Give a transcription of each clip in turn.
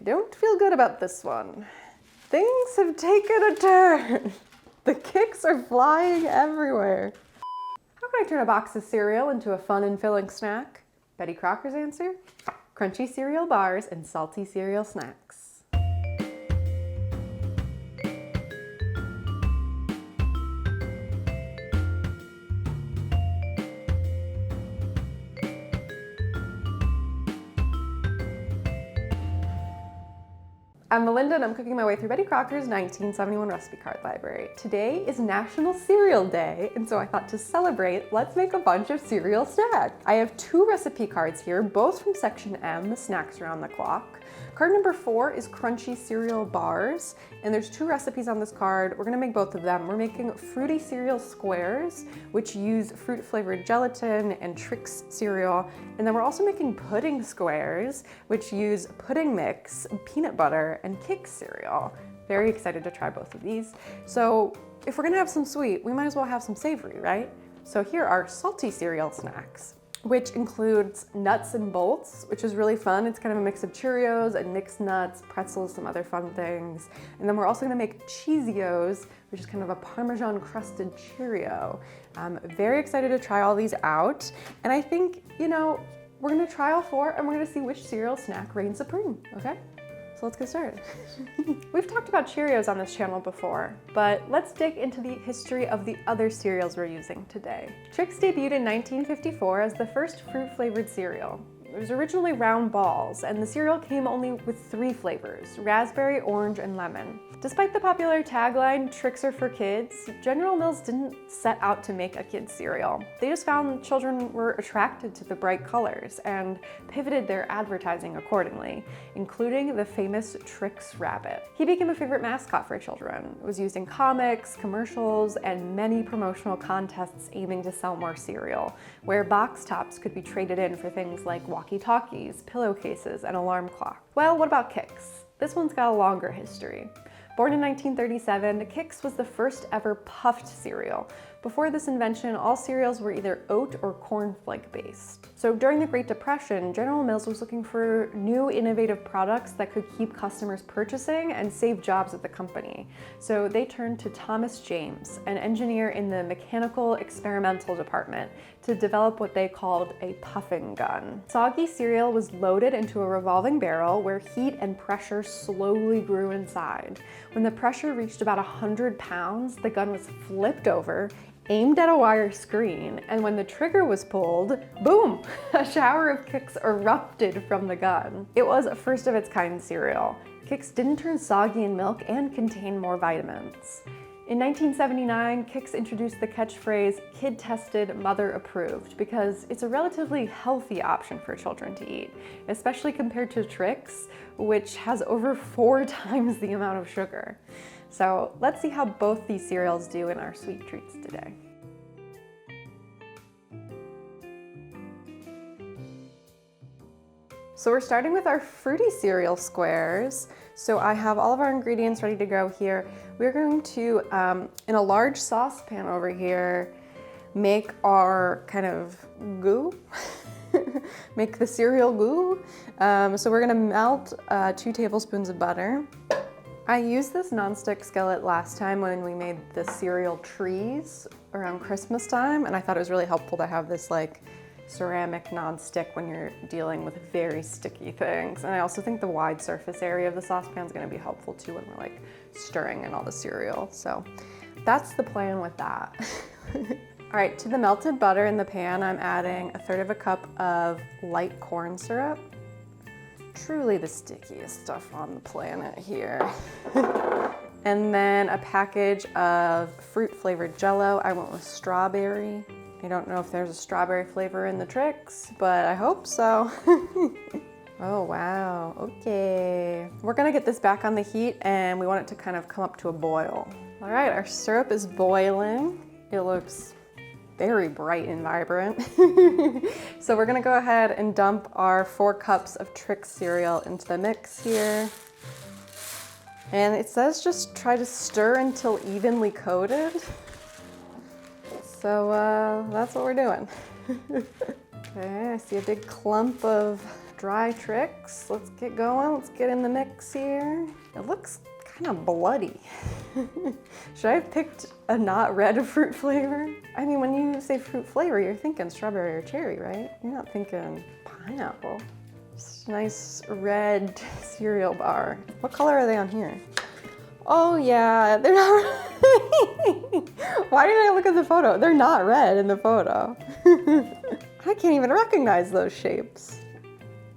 don't feel good about this one. Things have taken a turn. The Kix are flying everywhere. How can I turn a box of cereal into a fun and filling snack? Betty Crocker's answer? Crunchy cereal bars and salty cereal snacks. I'm Melinda and I'm cooking my way through Betty Crocker's 1971 recipe card library. Today is National Cereal Day, and so I thought to celebrate, let's make a bunch of cereal snacks. I have 2 recipe cards here, both from section M, snacks around the clock. Card number 4 is crunchy cereal bars, and there's 2 recipes on this card. We're gonna make both of them. We're making fruity cereal squares, which use fruit-flavored gelatin and Trix cereal, and then we're also making pudding squares, which use pudding mix, peanut butter, and Kix cereal. Very excited to try both of these. So if we're gonna have some sweet, we might as well have some savory, right? So here are salty cereal snacks, which includes nuts and bolts, which is really fun. It's kind of a mix of Cheerios and mixed nuts, pretzels, some other fun things. And then we're also gonna make Cheesios, which is kind of a Parmesan crusted Cheerio. I'm very excited to try all these out. And I think, you know, we're gonna try all 4 and we're gonna see which cereal snack reigns supreme, okay? So let's get started. We've talked about Cheerios on this channel before, but let's dig into the history of the other cereals we're using today. Trix debuted in 1954 as the first fruit-flavored cereal. It was originally round balls, and the cereal came only with 3 flavors, raspberry, orange, and lemon. Despite the popular tagline, Trix are for kids, General Mills didn't set out to make a kid's cereal. They just found children were attracted to the bright colors and pivoted their advertising accordingly, including the famous Trix rabbit. He became a favorite mascot for children. It was used in comics, commercials, and many promotional contests aiming to sell more cereal, where box tops could be traded in for things like walkie-talkies, pillowcases, and alarm clock. Well, what about Kix? This one's got a longer history. Born in 1937, Kix was the first ever puffed cereal. Before this invention, all cereals were either oat or cornflake based. So during the Great Depression, General Mills was looking for new innovative products that could keep customers purchasing and save jobs at the company. So they turned to Thomas James, an engineer in the mechanical experimental department, to develop what they called a puffing gun. Soggy cereal was loaded into a revolving barrel where heat and pressure slowly grew inside. When the pressure reached about 100 pounds, the gun was flipped over, aimed at a wire screen, and when the trigger was pulled, boom, a shower of Kix erupted from the gun. It was a first of its kind cereal. Kix didn't turn soggy in milk and contained more vitamins. In 1979, Kix introduced the catchphrase, kid tested, mother approved, because it's a relatively healthy option for children to eat, especially compared to Trix, which has over 4 times the amount of sugar. So let's see how both these cereals do in our sweet treats today. So we're starting with our fruity cereal squares. So I have all of our ingredients ready to go here. We're going to, in a large saucepan over here, make our kind of goo, make the cereal goo. So we're gonna melt 2 tablespoons of butter. I used this nonstick skillet last time when we made the cereal trees around Christmas time, and I thought it was really helpful to have this like ceramic nonstick when you're dealing with very sticky things. And I also think the wide surface area of the saucepan is going to be helpful too when we're like stirring in all the cereal. So that's the plan with that. All right, to the melted butter in the pan, I'm adding 1/3 cup of light corn syrup. Truly the stickiest stuff on the planet here. And then a package of fruit-flavored Jell-O. I went with strawberry. I don't know if there's a strawberry flavor in the Trix, but I hope so. Oh, wow, okay. We're gonna get this back on the heat and we want it to kind of come up to a boil. All right, our syrup is boiling. It looks very bright and vibrant. So we're gonna go ahead and dump our 4 cups of Trix cereal into the mix here. And it says just try to stir until evenly coated. So that's what we're doing. Okay, I see a big clump of dry Trix. Let's get going. Let's get in the mix here. It looks kind of bloody. Should I have picked a not red fruit flavor? I mean, when you say fruit flavor, you're thinking strawberry or cherry, right? You're not thinking pineapple. Just a nice red cereal bar. What color are they on here? Oh yeah, they're not. Why did I look at the photo? They're not red in the photo. I can't even recognize those shapes.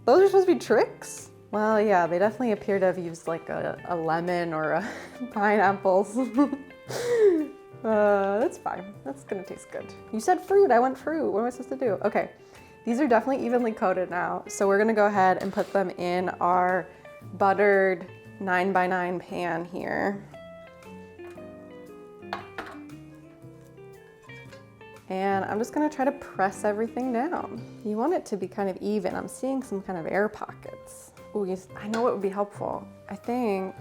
Those are supposed to be Trix? Well, yeah, they definitely appear to have used like a lemon or a pineapples. That's fine. That's gonna taste good. You said fruit, I want fruit. What am I supposed to do? Okay, these are definitely evenly coated now. So we're gonna go ahead and put them in our buttered 9x9 pan here. And I'm just gonna try to press everything down. You want it to be kind of even. I'm seeing some kind of air pockets. Ooh, I know what would be helpful. I think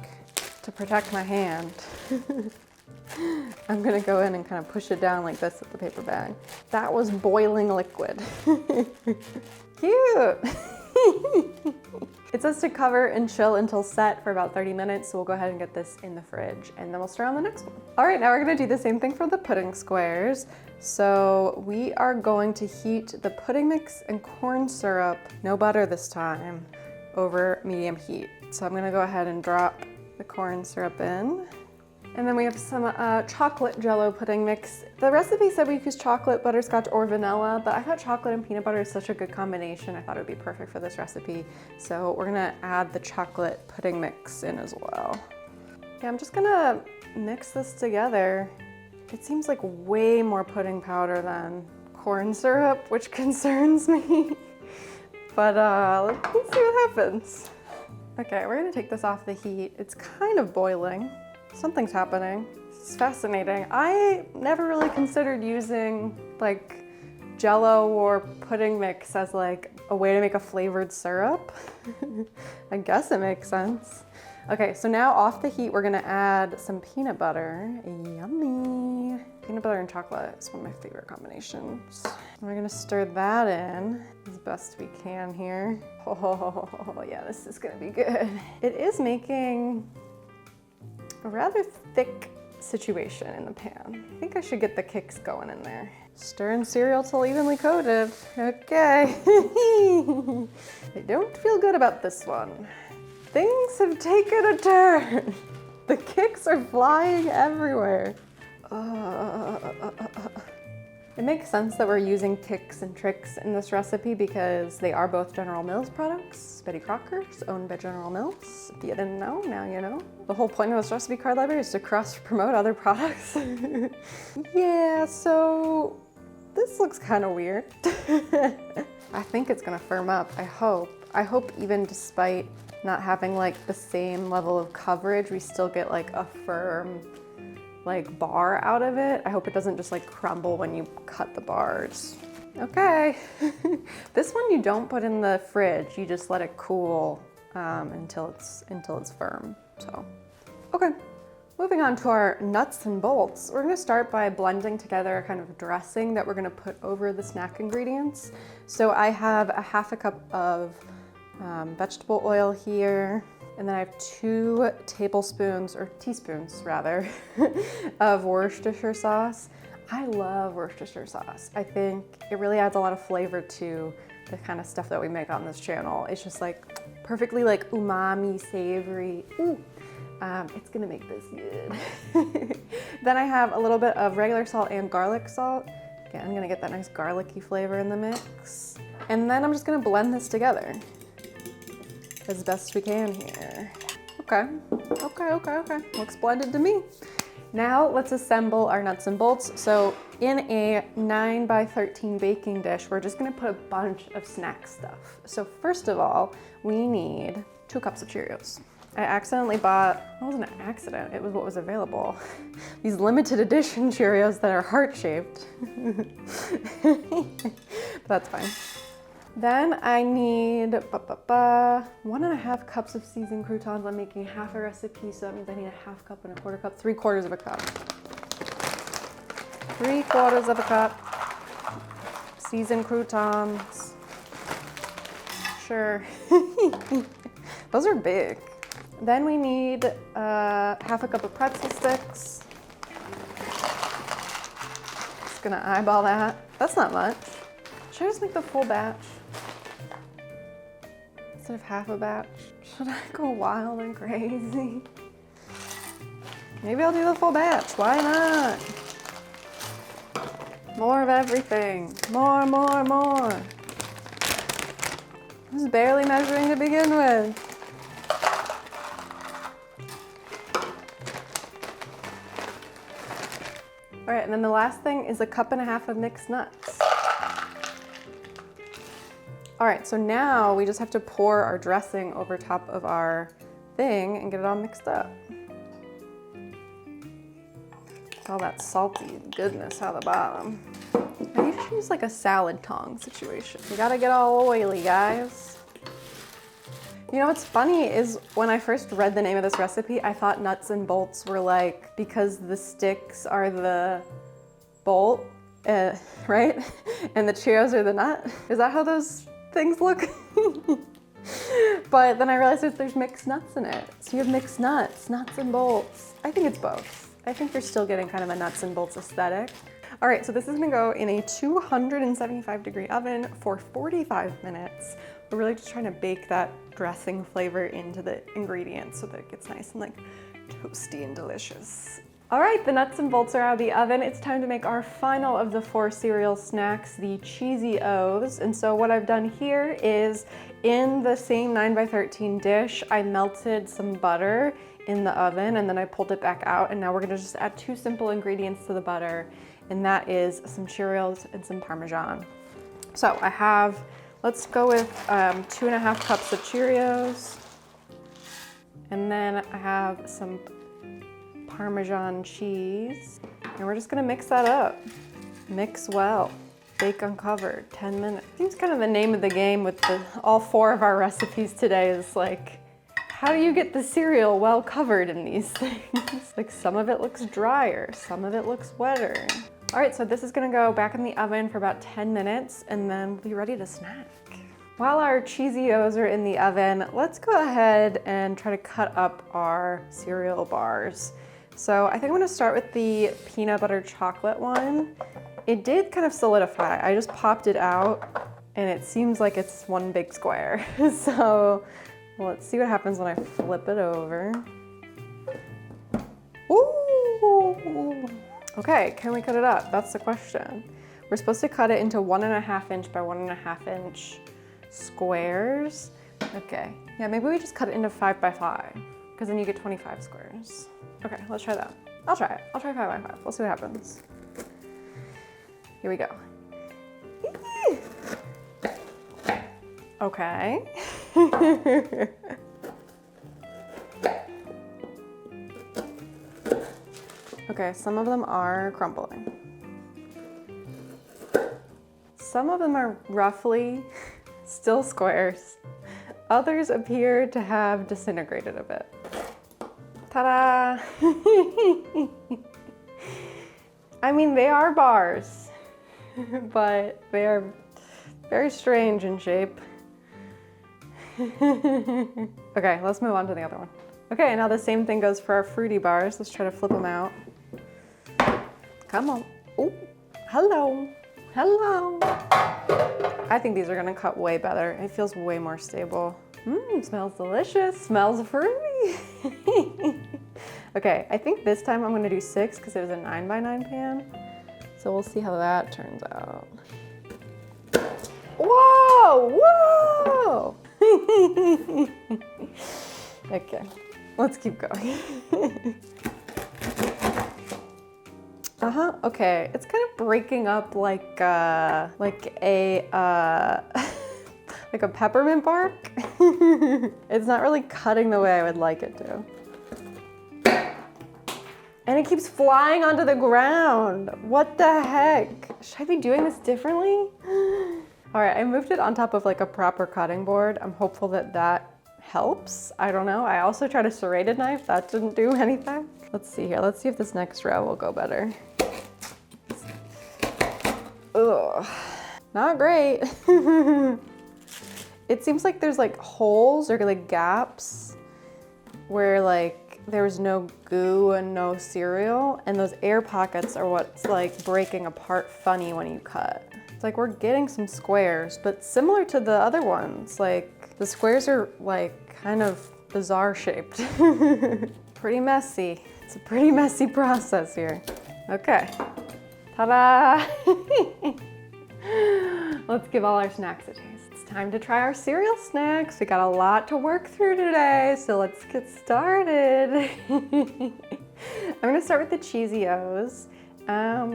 to protect my hand, I'm gonna go in and kind of push it down like this with the paper bag. That was boiling liquid. Cute. It says to cover and chill until set for about 30 minutes, so we'll go ahead and get this in the fridge and then we'll start on the next one. All right, now we're gonna do the same thing for the pudding squares. So we are going to heat the pudding mix and corn syrup, no butter this time, over medium heat. So I'm gonna go ahead and drop the corn syrup in. And then we have some chocolate Jell-O pudding mix. The recipe said we could use chocolate, butterscotch, or vanilla, but I thought chocolate and peanut butter is such a good combination. I thought it would be perfect for this recipe. So we're gonna add the chocolate pudding mix in as well. Yeah, I'm just gonna mix this together. It seems like way more pudding powder than corn syrup, which concerns me. But let's see what happens. Okay, we're gonna take this off the heat. It's kind of boiling. Something's happening. This is fascinating. I never really considered using like Jell-O or pudding mix as like a way to make a flavored syrup. I guess it makes sense. Okay, so now off the heat, we're gonna add some peanut butter. Yummy. Peanut butter and chocolate is one of my favorite combinations. And we're gonna stir that in as best we can here. Oh yeah, this is gonna be good. It is making a rather thick situation in the pan. I think I should get the Kix going in there. Stir in cereal till evenly coated. Okay. I don't feel good about this one. Things have taken a turn. The Kix are flying everywhere. It makes sense that we're using Kix and Trix in this recipe because they are both General Mills products. Betty Crocker's owned by General Mills. If you didn't know, now you know. The whole point of this recipe card library is to cross-promote other products. Yeah, so this looks kind of weird. I think it's gonna firm up, I hope. I hope even despite not having like the same level of coverage, we still get like a firm like bar out of it. I hope it doesn't just like crumble when you cut the bars. Okay. This one you don't put in the fridge, you just let it cool until it's firm. So, okay. Moving on to our nuts and bolts. We're gonna start by blending together a kind of dressing that we're gonna put over the snack ingredients. So I have a half a cup of vegetable oil here. And then I have 2 tablespoons, or teaspoons rather, of Worcestershire sauce. I love Worcestershire sauce. I think it really adds a lot of flavor to the kind of stuff that we make on this channel. It's just like perfectly like umami, savory. Ooh, it's gonna make this good. Then I have a little bit of regular salt and garlic salt. Again, I'm gonna get that nice garlicky flavor in the mix. And then I'm just gonna blend this together as best we can here. Okay. Looks blended to me. Now let's assemble our nuts and bolts. So in a 9x13 baking dish, we're just gonna put a bunch of snack stuff. So first of all, we need 2 cups of Cheerios. I accidentally bought, it wasn't an accident, it was what was available. These limited edition Cheerios that are heart-shaped. But that's fine. Then I need 1.5 cups of seasoned croutons. I'm making half a recipe, so that means I need a half cup and a quarter cup, 3/4 of a cup. 3/4 of a cup, seasoned croutons, sure. Those are big. Then we need half a cup of pretzel sticks. Just gonna eyeball that. That's not much. Should I just make the full batch? Instead of half a batch? Should I go wild and crazy? Maybe I'll do the full batch. Why not? More of everything. More, more, more. I was barely measuring to begin with. All right, and then the last thing is 1.5 cups of mixed nuts. All right, so now we just have to pour our dressing over top of our thing and get it all mixed up. All that salty goodness out of the bottom. Maybe you should use like a salad tong situation. You gotta get all oily, guys. You know what's funny is when I first read the name of this recipe, I thought nuts and bolts were like, because the sticks are the bolt, right? And the Cheerios are the nut. Is that how those things look? But then I realized that there's mixed nuts in it. So you have mixed nuts and bolts. I think it's both. I think you're still getting kind of a nuts and bolts aesthetic. All right, so this is gonna go in a 275-degree oven for 45 minutes. We're really just trying to bake that dressing flavor into the ingredients so that it gets nice and like toasty and delicious. All right, the nuts and bolts are out of the oven. It's time to make our final of the 4 cereal snacks, the cheesy O's. And so what I've done here is in the same 9x13 dish, I melted some butter in the oven and then I pulled it back out, and now we're gonna just add 2 simple ingredients to the butter, and that is some Cheerios and some Parmesan. So I have, let's go with 2.5 cups of Cheerios, and then I have some Parmesan cheese, and we're just gonna mix that up. Mix well, bake uncovered, 10 minutes. Seems kind of the name of the game with all 4 of our recipes today is like, how do you get the cereal well covered in these things? Like some of it looks drier, some of it looks wetter. All right, so this is gonna go back in the oven for about 10 minutes and then we'll be ready to snack. While our cheesy O's are in the oven, let's go ahead and try to cut up our cereal bars. So I think I'm gonna start with the peanut butter chocolate one. It did kind of solidify. I just popped it out and it seems like it's one big square. So let's see what happens when I flip it over. Ooh! Okay, can we cut it up? That's the question. We're supposed to cut it into 1.5 inch by 1.5 inch squares. Okay, yeah, maybe we just cut it into 5 by 5, because then you get 25 squares. Okay, let's try that. I'll try it. I'll try 5 by 5. We'll see what happens. Here we go. Okay. Okay, some of them are crumbling. Some of them are roughly still squares. Others appear to have disintegrated a bit. Ta-da! I mean, they are bars, but they are very strange in shape. Okay, let's move on to the other one. Okay, now the same thing goes for our fruity bars. Let's try to flip them out. Come on. Oh, hello. Hello. I think these are gonna cut way better. It feels way more stable. Smells delicious. Smells fruity. Okay, I think this time I'm gonna do 6 because it was a 9 by 9 pan. So we'll see how that turns out. Whoa, whoa. Okay, let's keep going. Okay, it's kind of breaking up like a like a peppermint bark. It's not really cutting the way I would like it to. And it keeps flying onto the ground. What the heck? Should I be doing this differently? All right, I moved it on top of like a proper cutting board. I'm hopeful that that helps. I don't know. I also tried a serrated knife. That didn't do anything. Let's see here. Let's see if this next row will go better. Ugh, not great. It seems like there's like holes or like gaps where like there's no goo and no cereal, and those air pockets are what's like breaking apart funny when you cut. It's like we're getting some squares, but similar to the other ones, like the squares are like kind of bizarre shaped. Pretty messy. It's a pretty messy process here. Okay, ta-da! Let's give all our snacks a taste. It's time to try our cereal snacks. We got a lot to work through today, so let's get started. I'm gonna start with the Cheezios.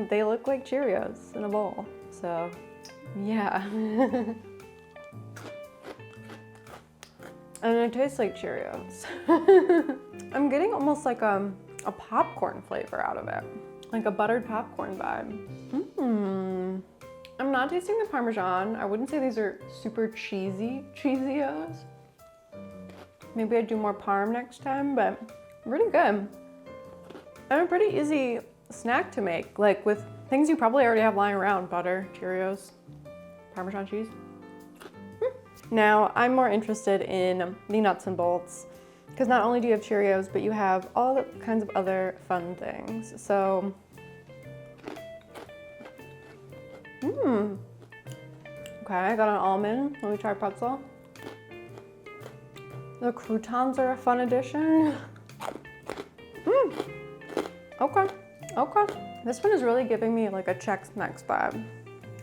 They look like Cheerios in a bowl, so yeah. And it tastes like Cheerios. I'm getting almost like a popcorn flavor out of it, like a buttered popcorn vibe. I'm not tasting the Parmesan. I wouldn't say these are super cheesy Cheezios. Maybe I'd do more Parm next time, but really good. And a pretty easy snack to make, like with things you probably already have lying around: butter, Cheerios, Parmesan cheese. Now, I'm more interested in the nuts and bolts, because not only do you have Cheerios, but you have all the kinds of other fun things. So, okay, I got an almond. Let me try pretzel. The croutons are a fun addition. Okay. This one is really giving me like a Chex Mix vibe.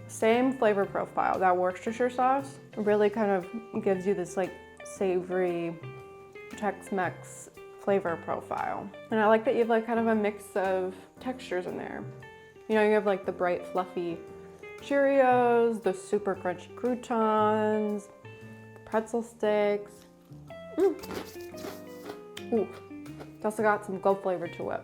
Same flavor profile. That Worcestershire sauce really kind of gives you this like savory Chex Mix flavor profile. And I like that you have like kind of a mix of textures in there. You know, you have like the bright fluffy Cheerios, the super crunchy croutons, the pretzel sticks. Ooh, it's also got some goat flavor to it.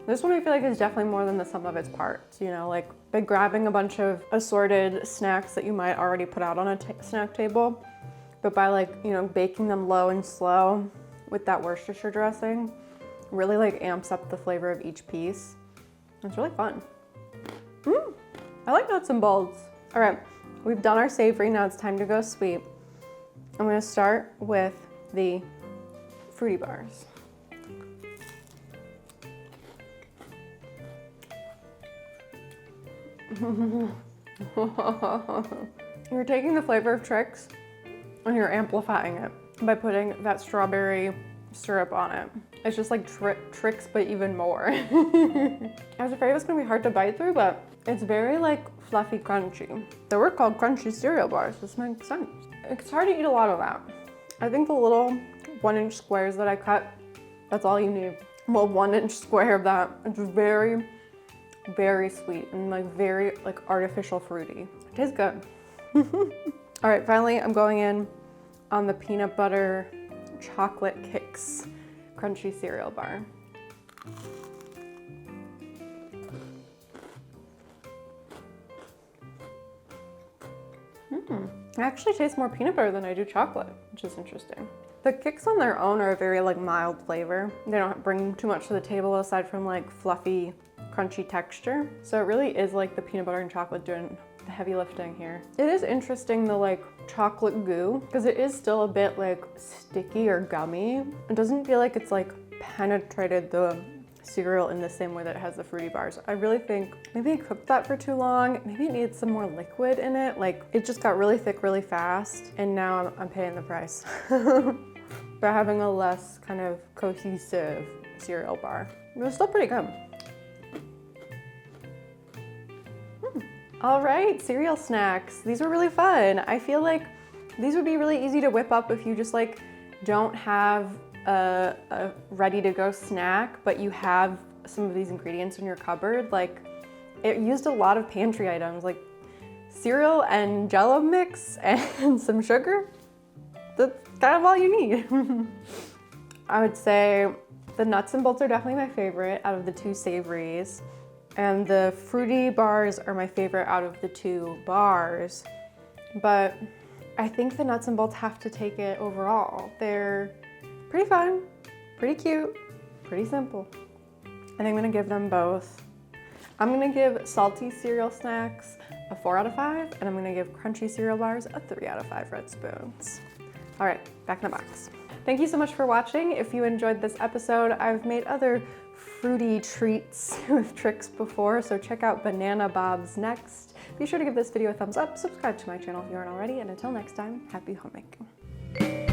This one I feel like is definitely more than the sum of its parts, you know, like by grabbing a bunch of assorted snacks that you might already put out on a snack table, but by like, you know, baking them low and slow with that Worcestershire dressing, really like amps up the flavor of each piece. It's really fun. I like nuts and bolts. All right, we've done our savory, now it's time to go sweet. I'm gonna start with the Fruity Bars. You're taking the flavor of Trix and you're amplifying it by putting that strawberry syrup on it. It's just like Trix, but even more. I was afraid it was gonna be hard to bite through, but it's very like fluffy crunchy. They were called crunchy cereal bars. This makes sense. It's hard to eat a lot of that. I think the little 1-inch squares that I cut, that's all you need. Well, 1-inch square of that. It's very, very sweet and like very like artificial fruity. It tastes good. All right, finally I'm going in on the peanut butter chocolate Kix crunchy cereal bar. I actually taste more peanut butter than I do chocolate, which is interesting. The Kix on their own are a very like mild flavor. They don't bring too much to the table aside from like fluffy, crunchy texture. So it really is like the peanut butter and chocolate doing the heavy lifting here. It is interesting, the like chocolate goo, because it is still a bit like sticky or gummy. It doesn't feel like it's like penetrated the cereal in the same way that it has the Fruity Bars. I really think maybe I cooked that for too long. Maybe it needs some more liquid in it. Like it just got really thick really fast, and now I'm paying the price by having a less kind of cohesive cereal bar. It was still pretty good. All right, cereal snacks. These were really fun. I feel like these would be really easy to whip up if you just like don't have a ready to go snack, but you have some of these ingredients in your cupboard. Like it used a lot of pantry items like cereal and Jell-O mix and some sugar. That's kind of all you need. I would say the nuts and bolts are definitely my favorite out of the two savories. And the Fruity Bars are my favorite out of the two bars. But I think the nuts and bolts have to take it overall. They're pretty fun, pretty cute, pretty simple. I think I'm gonna give them both. I'm gonna give salty cereal snacks a 4 out of 5, and I'm gonna give crunchy cereal bars a 3 out of 5 red spoons. All right, back in the box. Thank you so much for watching. If you enjoyed this episode, I've made other fruity treats with Trix before, so check out Banana Bob's next. Be sure to give this video a thumbs up, subscribe to my channel if you aren't already, and until next time, happy homemaking.